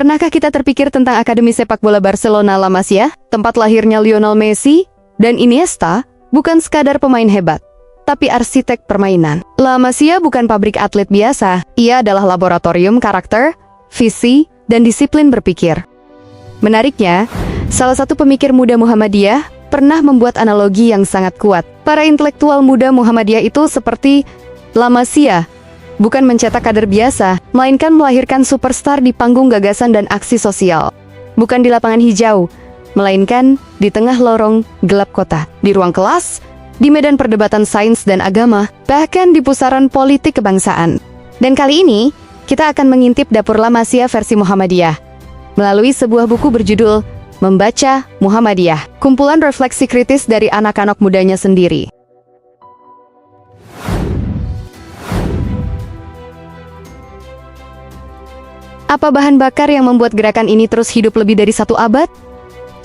Pernahkah kita terpikir tentang Akademi Sepak Bola Barcelona La Masia, tempat lahirnya Lionel Messi dan Iniesta, bukan sekadar pemain hebat, tapi arsitek permainan. La Masia bukan pabrik atlet biasa, ia adalah laboratorium karakter, visi, dan disiplin berpikir. Menariknya, salah satu pemikir muda Muhammadiyah pernah membuat analogi yang sangat kuat. Para intelektual muda Muhammadiyah itu seperti La Masia, bukan mencetak kader biasa, melainkan melahirkan superstar di panggung gagasan dan aksi sosial. Bukan di lapangan hijau, melainkan di tengah lorong gelap kota, di ruang kelas, di medan perdebatan sains dan agama, bahkan di pusaran politik kebangsaan. Dan kali ini, kita akan mengintip dapur La Masia versi Muhammadiyah melalui sebuah buku berjudul Membaca Muhammadiyah, kumpulan refleksi kritis dari anak-anak mudanya sendiri. Apa bahan bakar yang membuat gerakan ini terus hidup lebih dari 1 abad?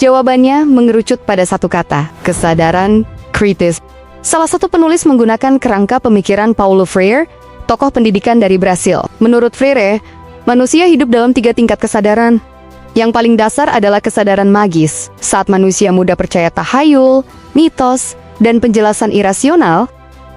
Jawabannya mengerucut pada satu kata, kesadaran kritis. Salah satu penulis menggunakan kerangka pemikiran Paulo Freire, tokoh pendidikan dari Brasil. Menurut Freire, manusia hidup dalam 3 tingkat kesadaran. Yang paling dasar adalah kesadaran magis. Saat manusia muda percaya tahayul, mitos, dan penjelasan irasional,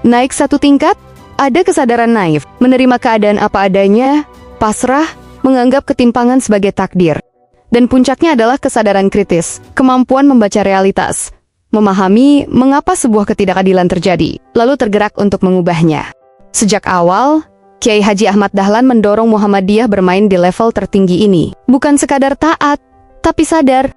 naik 1 tingkat, ada kesadaran naif, menerima keadaan apa adanya, pasrah, menganggap ketimpangan sebagai takdir. Dan puncaknya adalah kesadaran kritis, kemampuan membaca realitas, memahami mengapa sebuah ketidakadilan terjadi, lalu tergerak untuk mengubahnya. Sejak awal, Kiai Haji Ahmad Dahlan mendorong Muhammadiyah bermain di level tertinggi ini. Bukan sekadar taat, tapi sadar.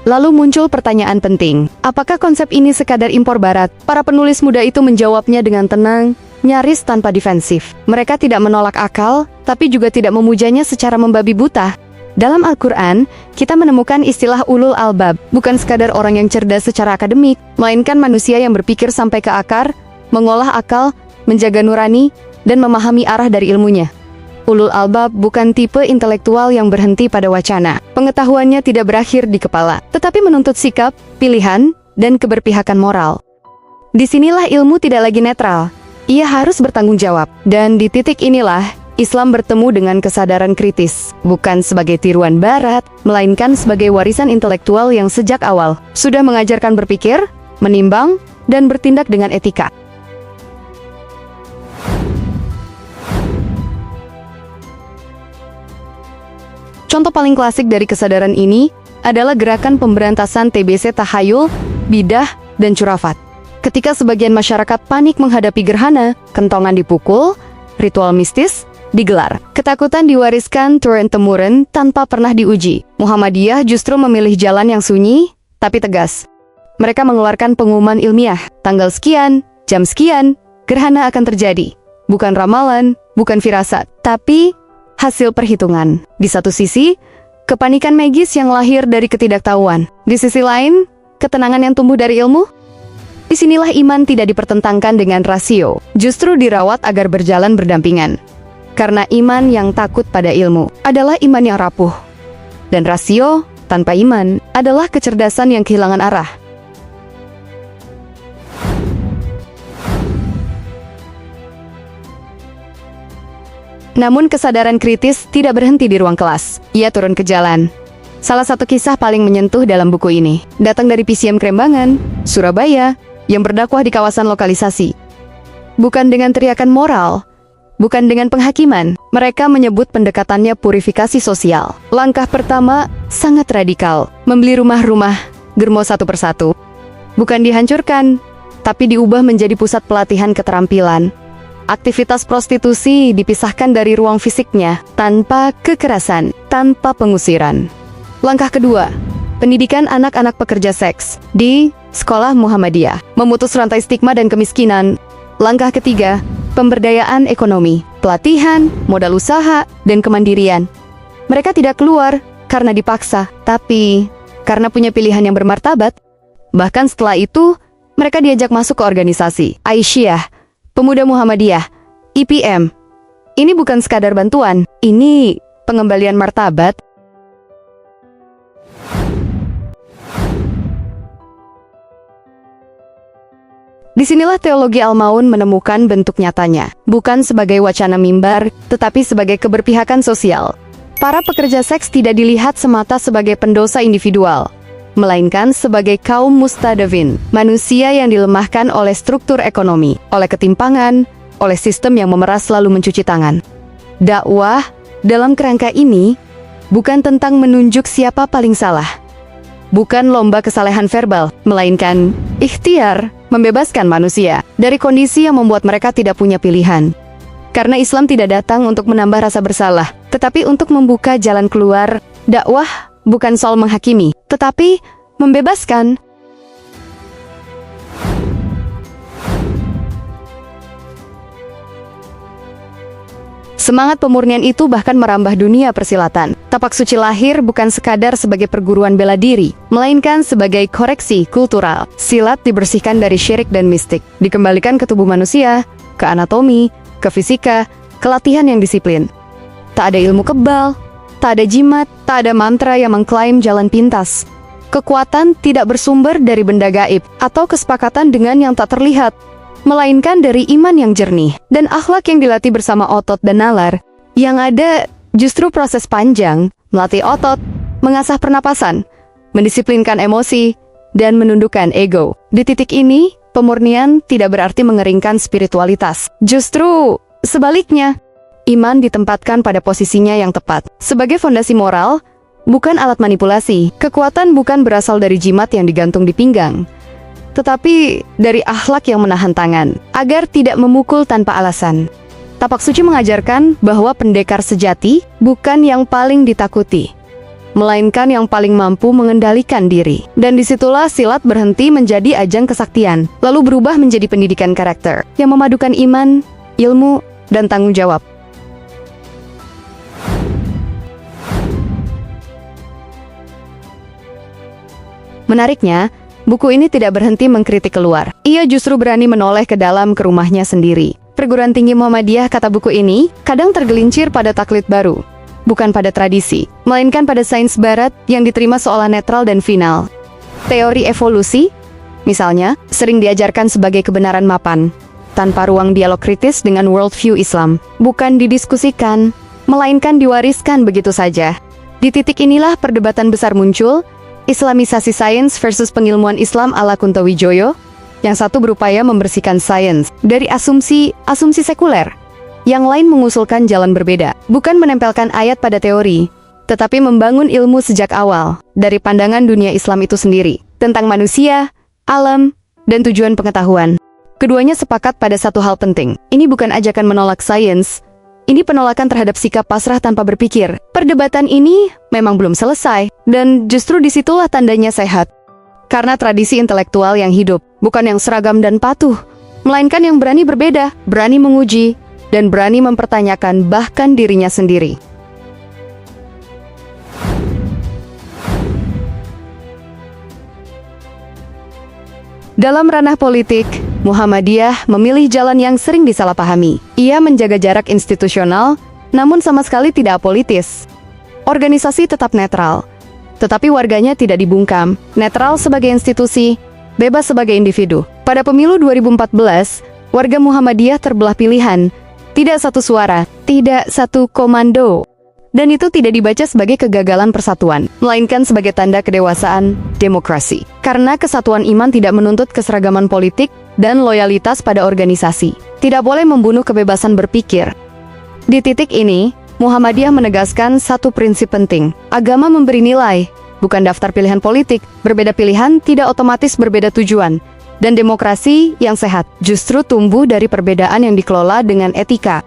Lalu muncul pertanyaan penting, apakah konsep ini sekadar impor barat? Para penulis muda itu menjawabnya dengan tenang, nyaris tanpa defensif. Mereka tidak menolak akal, tapi juga tidak memujanya secara membabi buta. Dalam Al-Quran, kita menemukan istilah ulul albab, bukan sekadar orang yang cerdas secara akademik, melainkan manusia yang berpikir sampai ke akar, mengolah akal, menjaga nurani, dan memahami arah dari ilmunya. Ulul albab bukan tipe intelektual yang berhenti pada wacana. Pengetahuannya tidak berakhir di kepala, tetapi menuntut sikap, pilihan, dan keberpihakan moral. Disinilah ilmu tidak lagi netral, ia harus bertanggung jawab. Dan di titik inilah, Islam bertemu dengan kesadaran kritis, bukan sebagai tiruan barat, melainkan sebagai warisan intelektual yang sejak awal sudah mengajarkan berpikir, menimbang, dan bertindak dengan etika. Contoh paling klasik dari kesadaran ini adalah gerakan pemberantasan TBC tahayul, bidah, dan curafat. Ketika sebagian masyarakat panik menghadapi gerhana, kentongan dipukul, ritual mistis digelar. Ketakutan diwariskan turun-temurun tanpa pernah diuji. Muhammadiyah justru memilih jalan yang sunyi, tapi tegas. Mereka mengeluarkan pengumuman ilmiah, tanggal sekian, jam sekian, gerhana akan terjadi. Bukan ramalan, bukan firasat, tapi hasil perhitungan. Di satu sisi, kepanikan magis yang lahir dari ketidaktahuan. Di sisi lain, ketenangan yang tumbuh dari ilmu. Disinilah iman tidak dipertentangkan dengan rasio, justru dirawat agar berjalan berdampingan. Karena iman yang takut pada ilmu adalah iman yang rapuh. Dan rasio tanpa iman adalah kecerdasan yang kehilangan arah. Namun kesadaran kritis tidak berhenti di ruang kelas. Ia turun ke jalan. Salah satu kisah paling menyentuh dalam buku ini datang dari PCM Krembangan, Surabaya, yang berdakwah di kawasan lokalisasi. Bukan dengan teriakan moral, bukan dengan penghakiman, mereka menyebut pendekatannya purifikasi sosial. Langkah pertama sangat radikal, membeli rumah-rumah, germo satu persatu. Bukan dihancurkan, tapi diubah menjadi pusat pelatihan keterampilan. Aktivitas prostitusi dipisahkan dari ruang fisiknya, tanpa kekerasan, tanpa pengusiran. Langkah kedua, pendidikan anak-anak pekerja seks di Sekolah Muhammadiyah, memutus rantai stigma dan kemiskinan. Langkah ketiga, pemberdayaan ekonomi, pelatihan, modal usaha, dan kemandirian. Mereka tidak keluar karena dipaksa, tapi karena punya pilihan yang bermartabat. Bahkan setelah itu, mereka diajak masuk ke organisasi Aisyah, Pemuda Muhammadiyah, IPM. Ini bukan sekadar bantuan, ini pengembalian martabat. Disinilah teologi Al-Maun menemukan bentuk nyatanya, bukan sebagai wacana mimbar, tetapi sebagai keberpihakan sosial. Para pekerja seks tidak dilihat semata sebagai pendosa individual, melainkan sebagai kaum mustadafin, manusia yang dilemahkan oleh struktur ekonomi, oleh ketimpangan, oleh sistem yang memeras lalu mencuci tangan. Dakwah dalam kerangka ini bukan tentang menunjuk siapa paling salah, bukan lomba kesalehan verbal, melainkan ikhtiar membebaskan manusia dari kondisi yang membuat mereka tidak punya pilihan. Karena Islam tidak datang untuk menambah rasa bersalah, tetapi untuk membuka jalan keluar. Dakwah bukan soal menghakimi, tetapi membebaskan. Semangat pemurnian itu bahkan merambah dunia persilatan. Tapak suci lahir bukan sekadar sebagai perguruan bela diri, melainkan sebagai koreksi kultural. Silat dibersihkan dari syirik dan mistik, dikembalikan ke tubuh manusia, ke anatomi, ke fisika, ke latihan yang disiplin. Tak ada ilmu kebal, tak ada jimat, tak ada mantra yang mengklaim jalan pintas. Kekuatan tidak bersumber dari benda gaib atau kesepakatan dengan yang tak terlihat, melainkan dari iman yang jernih dan akhlak yang dilatih bersama otot dan nalar. Yang ada justru proses panjang, melatih otot, mengasah pernapasan, mendisiplinkan emosi, dan menundukkan ego. Di titik ini, pemurnian tidak berarti mengeringkan spiritualitas. Justru sebaliknya, iman ditempatkan pada posisinya yang tepat. Sebagai fondasi moral, bukan alat manipulasi. Kekuatan bukan berasal dari jimat yang digantung di pinggang, tetapi dari akhlak yang menahan tangan, agar tidak memukul tanpa alasan. Tapak suci mengajarkan bahwa pendekar sejati bukan yang paling ditakuti, melainkan yang paling mampu mengendalikan diri. Dan disitulah silat berhenti menjadi ajang kesaktian, lalu berubah menjadi pendidikan karakter, yang memadukan iman, ilmu, dan tanggung jawab. Menariknya, buku ini tidak berhenti mengkritik keluar. Ia justru berani menoleh ke dalam ke rumahnya sendiri. Perguruan tinggi Muhammadiyah, kata buku ini, kadang tergelincir pada taklid baru, bukan pada tradisi, melainkan pada sains barat yang diterima seolah netral dan final. Teori evolusi, misalnya, sering diajarkan sebagai kebenaran mapan, tanpa ruang dialog kritis dengan worldview Islam. Bukan didiskusikan, melainkan diwariskan begitu saja. Di titik inilah perdebatan besar muncul, Islamisasi sains versus pengilmuan Islam ala Kuntowijoyo. Yang satu berupaya membersihkan sains dari asumsi sekuler. Yang lain mengusulkan jalan berbeda, bukan menempelkan ayat pada teori, tetapi membangun ilmu sejak awal, dari pandangan dunia Islam itu sendiri, tentang manusia, alam, dan tujuan pengetahuan. Keduanya sepakat pada satu hal penting, ini bukan ajakan menolak sains, ini penolakan terhadap sikap pasrah tanpa berpikir. Perdebatan ini memang belum selesai, dan justru disitulah tandanya sehat. Karena tradisi intelektual yang hidup, bukan yang seragam dan patuh, melainkan yang berani berbeda, berani menguji, dan berani mempertanyakan bahkan dirinya sendiri. Dalam ranah politik, Muhammadiyah memilih jalan yang sering disalahpahami. Ia menjaga jarak institusional, namun sama sekali tidak apolitis. Organisasi tetap netral, tetapi warganya tidak dibungkam. Netral sebagai institusi, bebas sebagai individu. Pada pemilu 2014, warga Muhammadiyah terbelah pilihan. Tidak satu suara, tidak satu komando. Dan itu tidak dibaca sebagai kegagalan persatuan, melainkan sebagai tanda kedewasaan demokrasi. Karena kesatuan iman tidak menuntut keseragaman politik dan loyalitas pada organisasi. Tidak boleh membunuh kebebasan berpikir. Di titik ini, Muhammadiyah menegaskan satu prinsip penting. Agama memberi nilai, bukan daftar pilihan politik. Berbeda pilihan tidak otomatis berbeda tujuan. Dan demokrasi yang sehat justru tumbuh dari perbedaan yang dikelola dengan etika.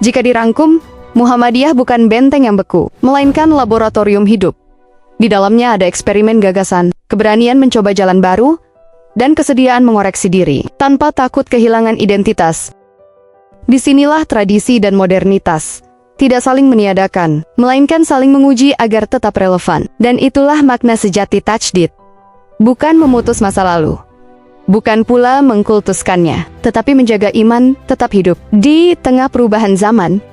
Jika dirangkum, Muhammadiyah bukan benteng yang beku, melainkan laboratorium hidup. Di dalamnya ada eksperimen gagasan, keberanian mencoba jalan baru, dan kesediaan mengoreksi diri, tanpa takut kehilangan identitas. Disinilah tradisi dan modernitas, tidak saling meniadakan, melainkan saling menguji agar tetap relevan. Dan itulah makna sejati tajdid. Bukan memutus masa lalu, bukan pula mengkultuskannya, tetapi menjaga iman tetap hidup di tengah perubahan zaman.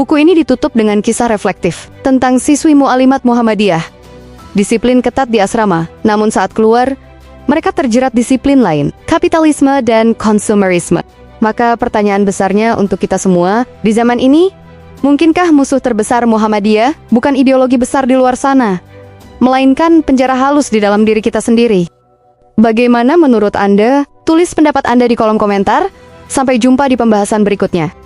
Buku ini ditutup dengan kisah reflektif tentang siswi Mu'alimat Muhammadiyah. Disiplin ketat di asrama, namun saat keluar, mereka terjerat disiplin lain, kapitalisme dan konsumerisme. Maka pertanyaan besarnya untuk kita semua, di zaman ini, mungkinkah musuh terbesar Muhammadiyah bukan ideologi besar di luar sana, melainkan penjara halus di dalam diri kita sendiri? Bagaimana menurut Anda? Tulis pendapat Anda di kolom komentar. Sampai jumpa di pembahasan berikutnya.